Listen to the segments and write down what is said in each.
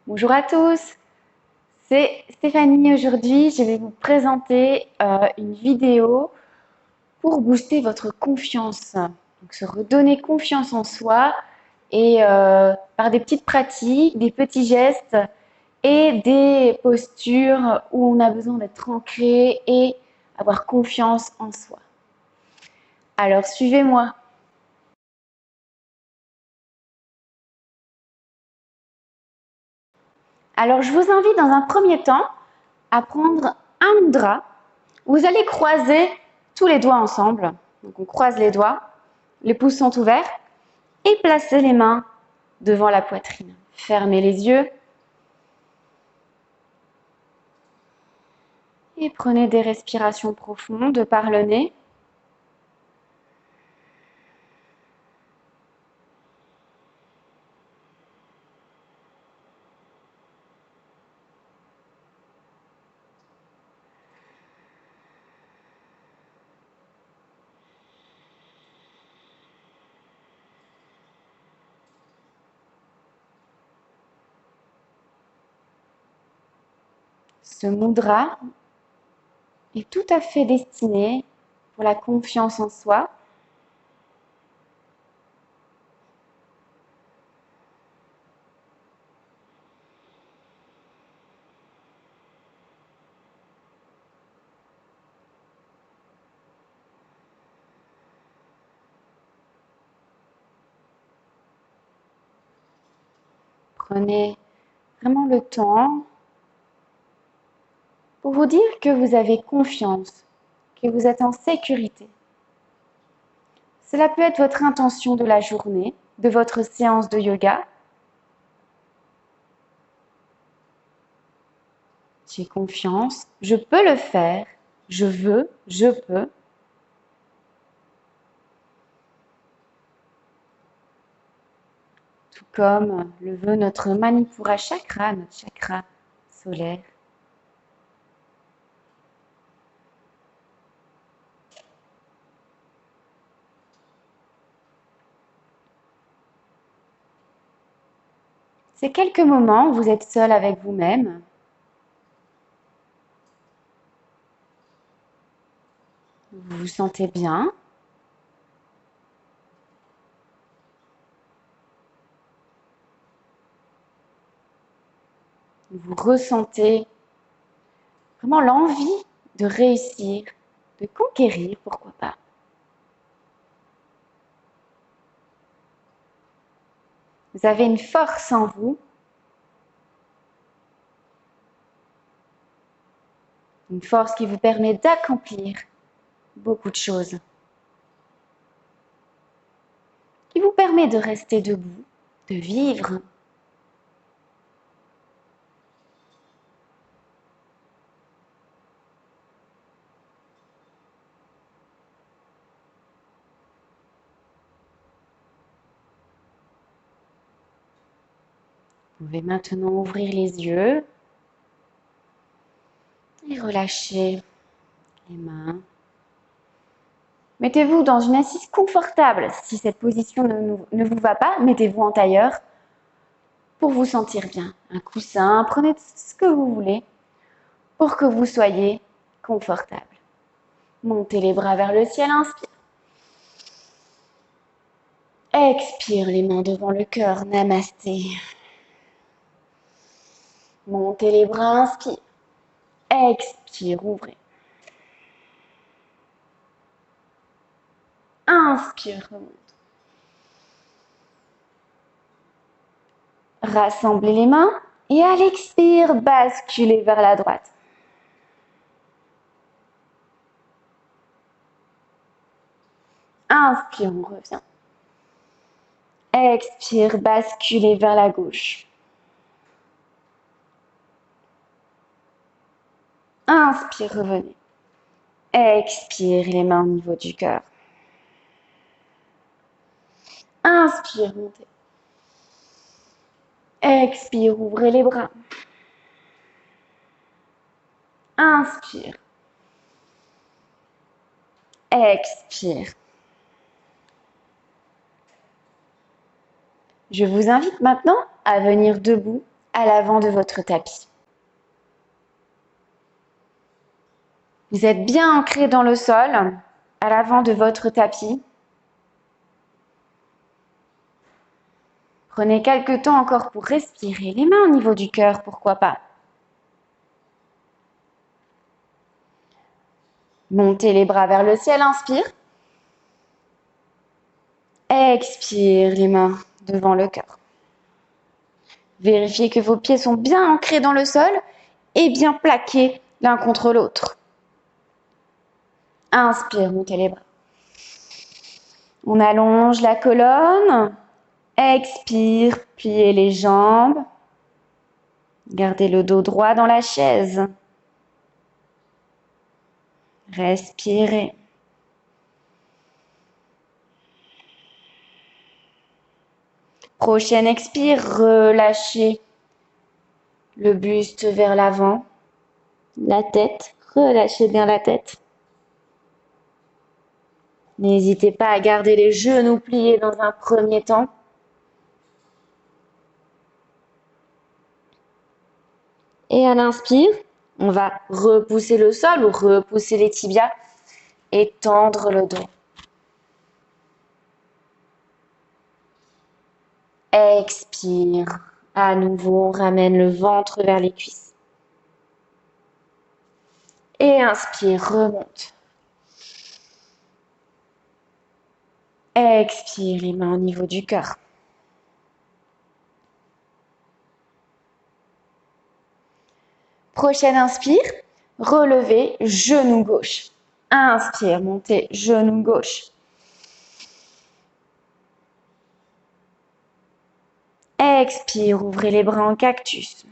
Bonjour à tous, c'est Stéphanie. Aujourd'hui, je vais vous présenter une vidéo pour booster votre confiance. Donc, se redonner confiance en soi et par des petites pratiques, des petits gestes et des postures où on a besoin d'être ancré et avoir confiance en soi. Alors, suivez-moi. Alors, je vous invite dans un premier temps à prendre un mudra. Vous allez croiser tous les doigts ensemble. Donc, on croise les doigts, les pouces sont ouverts et placez les mains devant la poitrine. Fermez les yeux et prenez des respirations profondes par le nez. Ce mudra est tout à fait destiné pour la confiance en soi. Prenez vraiment le temps pour vous dire que vous avez confiance, que vous êtes en sécurité. Cela peut être votre intention de la journée, de votre séance de yoga. J'ai confiance, je peux le faire, je veux, je peux. Tout comme le veut notre Manipura chakra, notre chakra solaire. Ces quelques moments où vous êtes seul avec vous-même. Vous vous sentez bien. Vous ressentez vraiment l'envie de réussir, de conquérir, pourquoi pas. Vous avez une force en vous, une force qui vous permet d'accomplir beaucoup de choses, qui vous permet de rester debout, de vivre. Vous pouvez maintenant ouvrir les yeux et relâcher les mains. Mettez-vous dans une assise confortable. Si cette position ne vous va pas, mettez-vous en tailleur pour vous sentir bien. Un coussin, prenez ce que vous voulez pour que vous soyez confortable. Montez les bras vers le ciel, inspire. Expire, les mains devant le cœur, namasté. Montez les bras, inspire. Expire, ouvrez. Inspire, remonte. Rassemblez les mains et à l'expire, basculez vers la droite. Inspire, on revient. Expire, basculez vers la gauche. Inspire, revenez. Expire, les mains au niveau du cœur. Inspire, montez. Expire, ouvrez les bras. Inspire. Expire. Je vous invite maintenant à venir debout à l'avant de votre tapis. Vous êtes bien ancré dans le sol, à l'avant de votre tapis. Prenez quelques temps encore pour respirer. Les mains au niveau du cœur, pourquoi pas. Montez les bras vers le ciel, inspire. Expire, les mains devant le cœur. Vérifiez que vos pieds sont bien ancrés dans le sol et bien plaqués l'un contre l'autre. Inspire, montez les bras. On allonge la colonne. Expire, pliez les jambes. Gardez le dos droit dans la chaise. Respirez. Prochaine expire, relâchez le buste vers l'avant. La tête, relâchez bien la tête. N'hésitez pas à garder les genoux pliés dans un premier temps. Et à l'inspire, on va repousser le sol ou repousser les tibias et tendre le dos. Expire. À nouveau, on ramène le ventre vers les cuisses. Et inspire, remonte. Expire, les mains au niveau du cœur. Prochaine inspire, relevez, genou gauche. Inspire, montez, genou gauche. Expire, ouvrez les bras en cactus.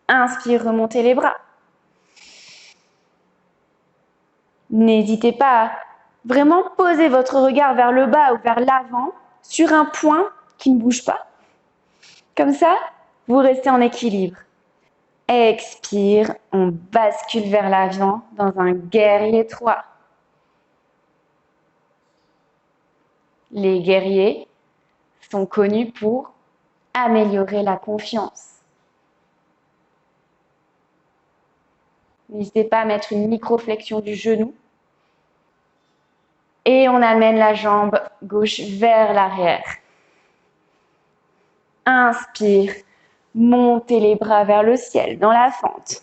Inspire, remontez les bras. N'hésitez pas à vraiment poser votre regard vers le bas ou vers l'avant sur un point qui ne bouge pas. Comme ça, vous restez en équilibre. Expire, on bascule vers l'avant dans un guerrier 3. Les guerriers sont connus pour améliorer la confiance. N'hésitez pas à mettre une micro-flexion du genou. Et on amène la jambe gauche vers l'arrière. Inspire, montez les bras vers le ciel dans la fente.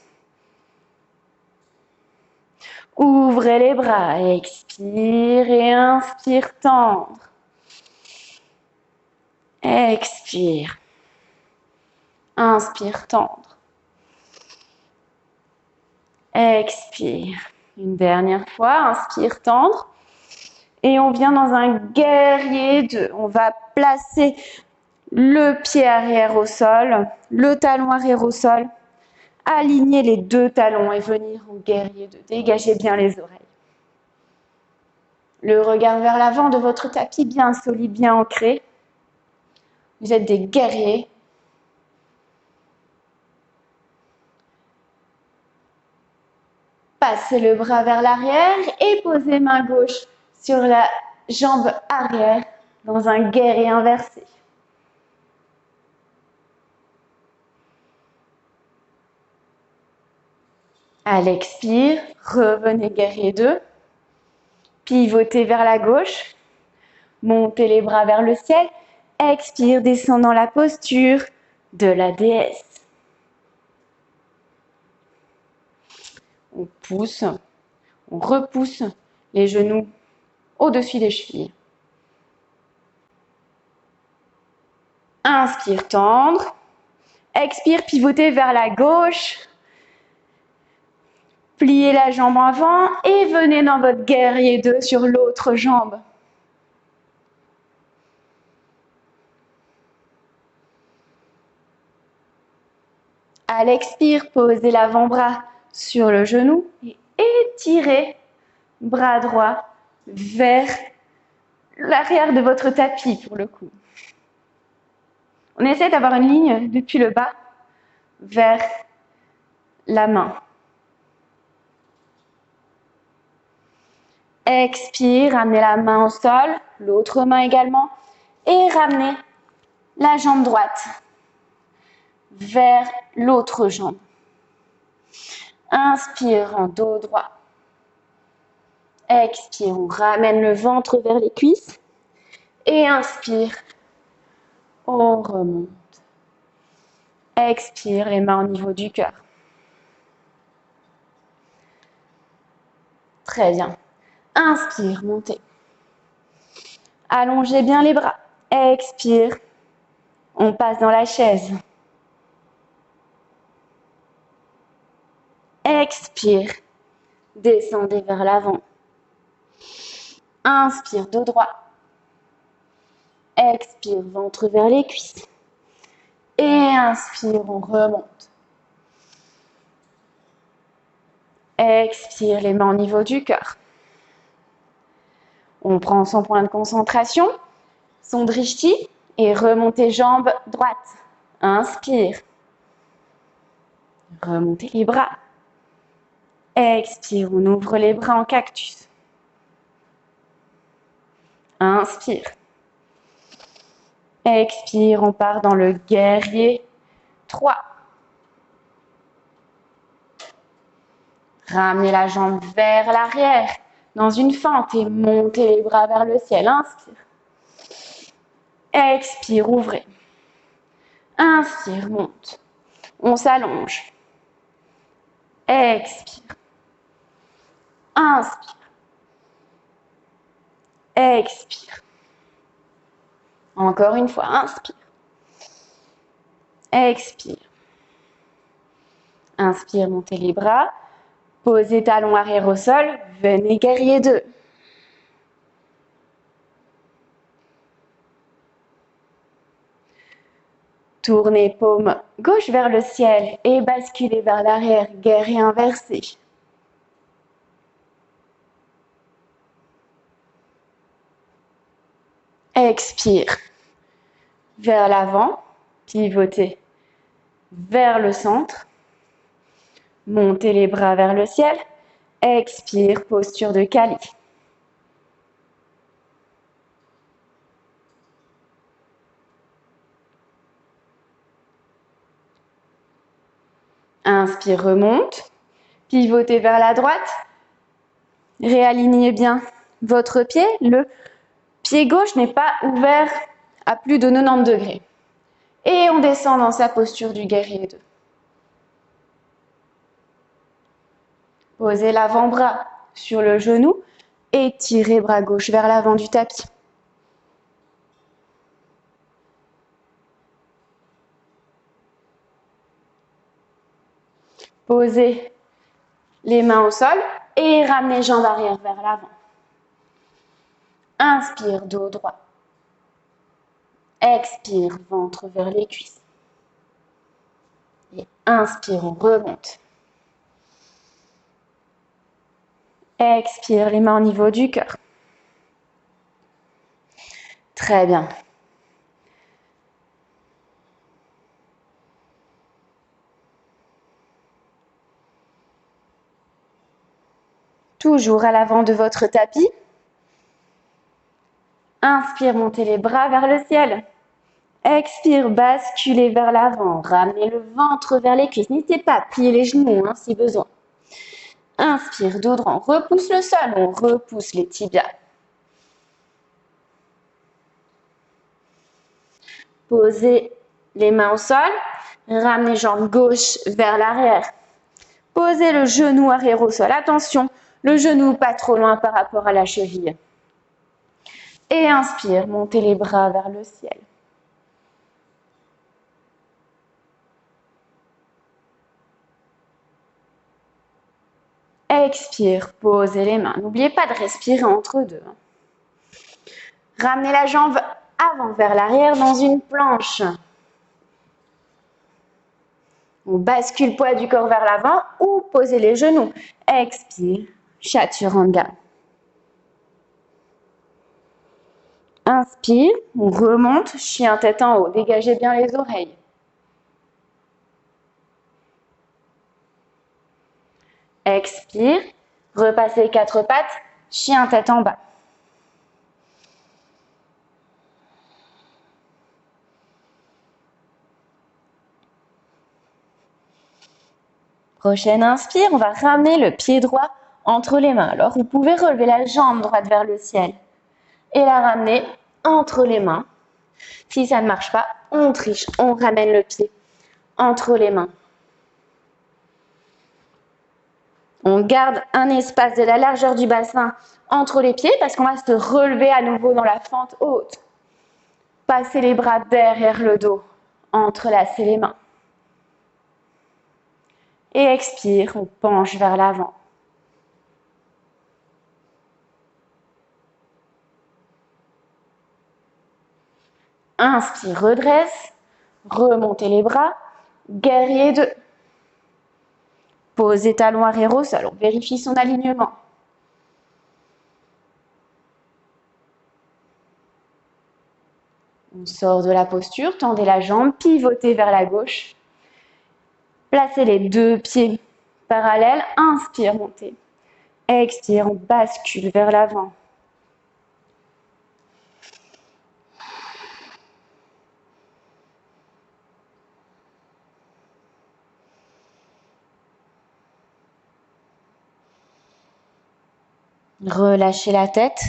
Ouvrez les bras, expire et inspire, tendre. Expire. Inspire, tendre. Expire. Une dernière fois, inspire, tendre. Et on vient dans un guerrier 2. On va placer le pied arrière au sol, le talon arrière au sol. Aligner les deux talons et venir en guerrier 2. Dégagez bien les oreilles. Le regard vers l'avant de votre tapis, bien solide, bien ancré. Vous êtes des guerriers. Passez le bras vers l'arrière et posez main gauche sur la jambe arrière dans un guerrier inversé. À l'expire, revenez guerrier 2. Pivotez vers la gauche. Montez les bras vers le ciel. Expire, descendant la posture de la déesse. On pousse, on repousse les genoux au-dessus des chevilles. Inspire, tendre. Expire, pivotez vers la gauche. Pliez la jambe avant et venez dans votre guerrier 2 sur l'autre jambe. À l'expire, posez l'avant-bras sur le genou et étirez bras droit vers l'arrière de votre tapis pour le coup. On essaie d'avoir une ligne depuis le bas vers la main. Expire, amenez la main au sol, l'autre main également. Et ramenez la jambe droite vers l'autre jambe. Inspire en dos droit. Expire, on ramène le ventre vers les cuisses. Et inspire, on remonte. Expire, les mains au niveau du cœur. Très bien. Inspire, montez. Allongez bien les bras. Expire, on passe dans la chaise. Expire, descendez vers l'avant. Inspire, dos droit. Expire, ventre vers les cuisses. Et inspire, on remonte. Expire, les mains au niveau du cœur. On prend son point de concentration, son drishti, et remontez jambe droite. Inspire. Remontez les bras. Expire, on ouvre les bras en cactus. Inspire. Expire, on part dans le guerrier 3. Ramenez la jambe vers l'arrière, dans une fente et montez les bras vers le ciel. Inspire. Expire, ouvrez. Inspire, monte. On s'allonge. Expire. Inspire. Expire. Encore une fois, inspire. Expire. Inspire, montez les bras. Posez talons arrière au sol. Venez guerrier 2. Tournez paume gauche vers le ciel et basculez vers l'arrière, guerrier inversé. Expire. Vers l'avant, pivotez vers le centre. Montez les bras vers le ciel. Expire, posture de Kali. Inspire, remonte. Pivotez vers la droite. Réalignez bien votre pied. Le pied gauche n'est pas ouvert à plus de 90 degrés. Et on descend dans sa posture du guerrier 2. Posez l'avant-bras sur le genou et tirez bras gauche vers l'avant du tapis. Posez les mains au sol et ramenez jambes arrière vers l'avant. Inspire, dos droit. Expire, ventre vers les cuisses. Et inspire, on remonte. Expire, les mains au niveau du cœur. Très bien. Toujours à l'avant de votre tapis. Inspire, montez les bras vers le ciel. Expire, basculez vers l'avant. Ramenez le ventre vers les cuisses. N'hésitez pas à plier les genoux si besoin. Inspire, dos droit, on repousse le sol, on repousse les tibias. Posez les mains au sol, ramenez jambe gauche vers l'arrière. Posez le genou arrière au sol. Attention, le genou pas trop loin par rapport à la cheville. Et inspire, montez les bras vers le ciel. Expire, posez les mains. N'oubliez pas de respirer entre deux. Ramenez la jambe avant vers l'arrière dans une planche. On bascule le poids du corps vers l'avant ou posez les genoux. Expire, chaturanga. Inspire, on remonte, chien tête en haut. Dégagez bien les oreilles. Expire, repassez 4 pattes, chien tête en bas. Prochaine inspire, on va ramener le pied droit entre les mains. Alors, vous pouvez relever la jambe droite vers le ciel et la ramener entre les mains. Si ça ne marche pas, on triche, on ramène le pied entre les mains. On garde un espace de la largeur du bassin entre les pieds parce qu'on va se relever à nouveau dans la fente haute. Passez les bras derrière le dos, entrelacez les mains. Et expire, on penche vers l'avant. Inspire, redresse, remontez les bras, guerrier 2. Posez talons arrière au sol, on vérifie son alignement. On sort de la posture, tendez la jambe, pivotez vers la gauche. Placez les deux pieds parallèles, inspire, montez. Expire, on bascule vers l'avant. Relâchez la tête.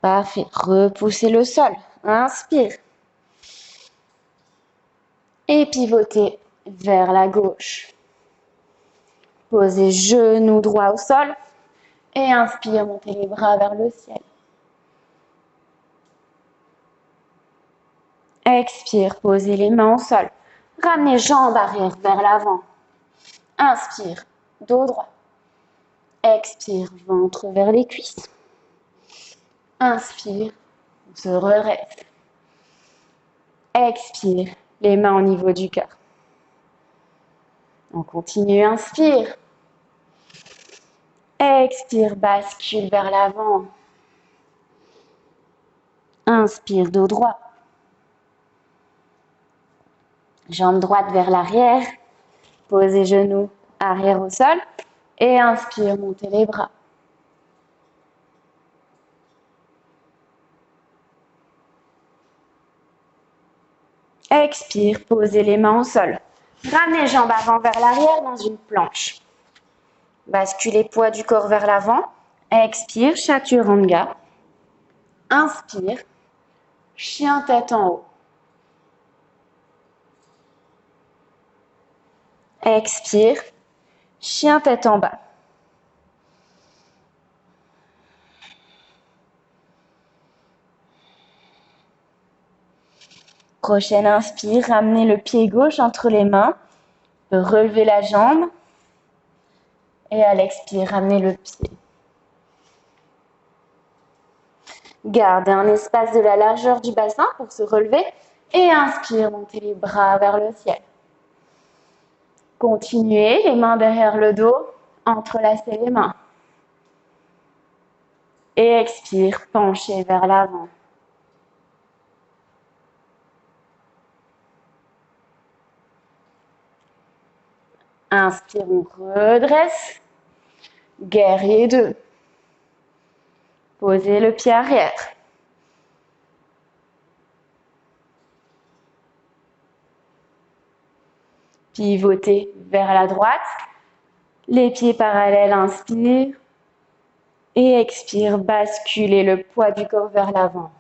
Parfait. Repoussez le sol. Inspire. Et pivotez vers la gauche. Posez genou droit au sol. Et inspire, montez les bras vers le ciel. Expire, posez les mains au sol. Ramenez jambes arrière vers l'avant. Inspire, dos droit. Expire, ventre vers les cuisses. Inspire, on se redresse. Expire, les mains au niveau du cœur. On continue, inspire. Expire, bascule vers l'avant. Inspire, dos droit. Jambe droite vers l'arrière. Posez genoux arrière au sol. Et inspire, montez les bras. Expire, posez les mains au sol. Ramenez jambes avant vers l'arrière dans une planche. Basculez poids du corps vers l'avant. Expire, chaturanga. Inspire, chien tête en haut. Expire, chien tête en bas. Prochaine inspire, ramenez le pied gauche entre les mains. Relevez la jambe. Et à l'expire, ramenez le pied. Gardez un espace de la largeur du bassin pour se relever. Et inspire, montez les bras vers le ciel. Continuez, les mains derrière le dos, entrelacez les mains. Et expire, penchez vers l'avant. Inspire, on redresse. Guerrier 2. Posez le pied arrière. Pivotez vers la droite. Les pieds parallèles, inspire. Et expire, basculez le poids du corps vers l'avant.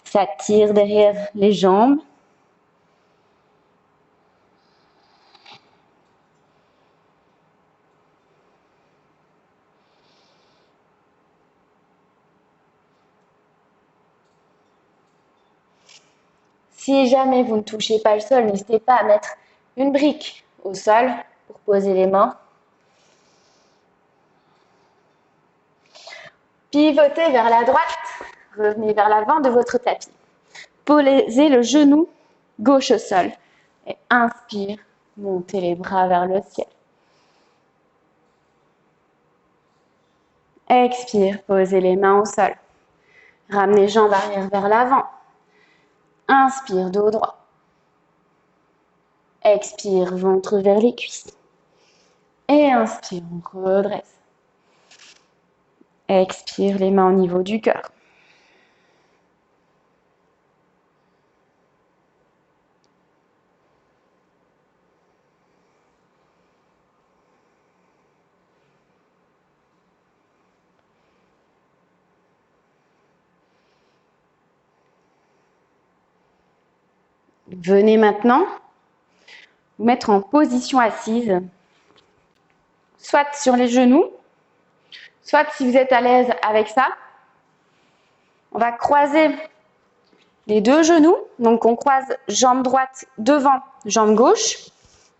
Ça tire derrière les jambes. Si jamais vous ne touchez pas le sol, n'hésitez pas à mettre une brique au sol pour poser les mains. Pivotez vers la droite, revenez vers l'avant de votre tapis. Posez le genou gauche au sol et inspire, montez les bras vers le ciel. Expire, posez les mains au sol. Ramenez jambes arrière vers l'avant. Inspire, dos droit. Expire, ventre vers les cuisses. Et inspire, on redresse. Expire, les mains au niveau du cœur. Venez maintenant vous mettre en position assise, soit sur les genoux, soit si vous êtes à l'aise avec ça, on va croiser les deux genoux. Donc on croise jambe droite devant, jambe gauche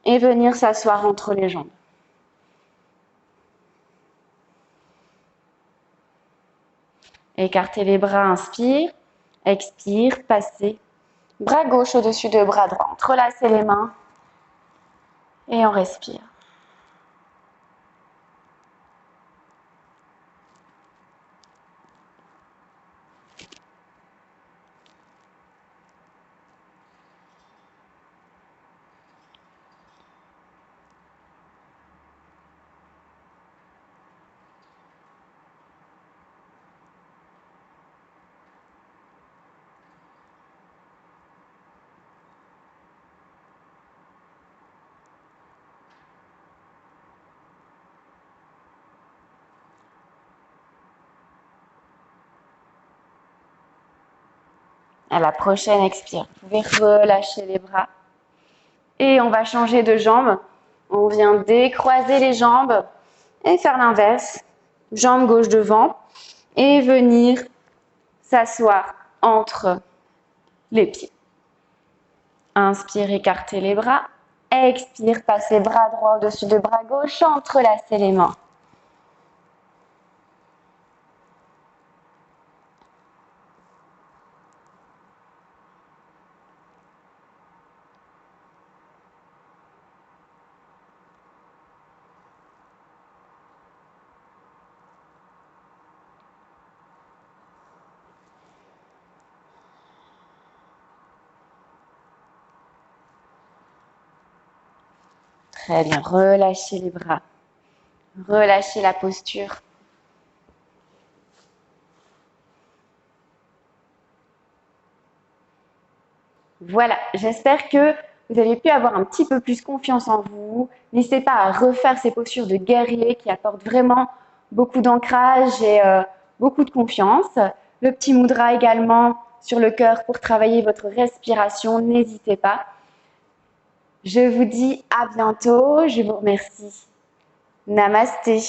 et venir s'asseoir entre les jambes. Écartez les bras, inspire, expire, passez. Bras gauche au-dessus de bras droit, entrelacez les mains et on respire. À la prochaine expire, vous pouvez relâcher les bras. Et on va changer de jambe. On vient décroiser les jambes et faire l'inverse. Jambe gauche devant et venir s'asseoir entre les pieds. Inspire, écartez les bras. Expire, passez bras droit au-dessus de bras gauche, entrelacez les mains. Très bien, relâchez les bras. Relâchez la posture. Voilà, j'espère que vous avez pu avoir un petit peu plus confiance en vous. N'hésitez pas à refaire ces postures de guerrier qui apportent vraiment beaucoup d'ancrage et beaucoup de confiance. Le petit mudra également sur le cœur pour travailler votre respiration, n'hésitez pas. Je vous dis à bientôt, je vous remercie. Namasté.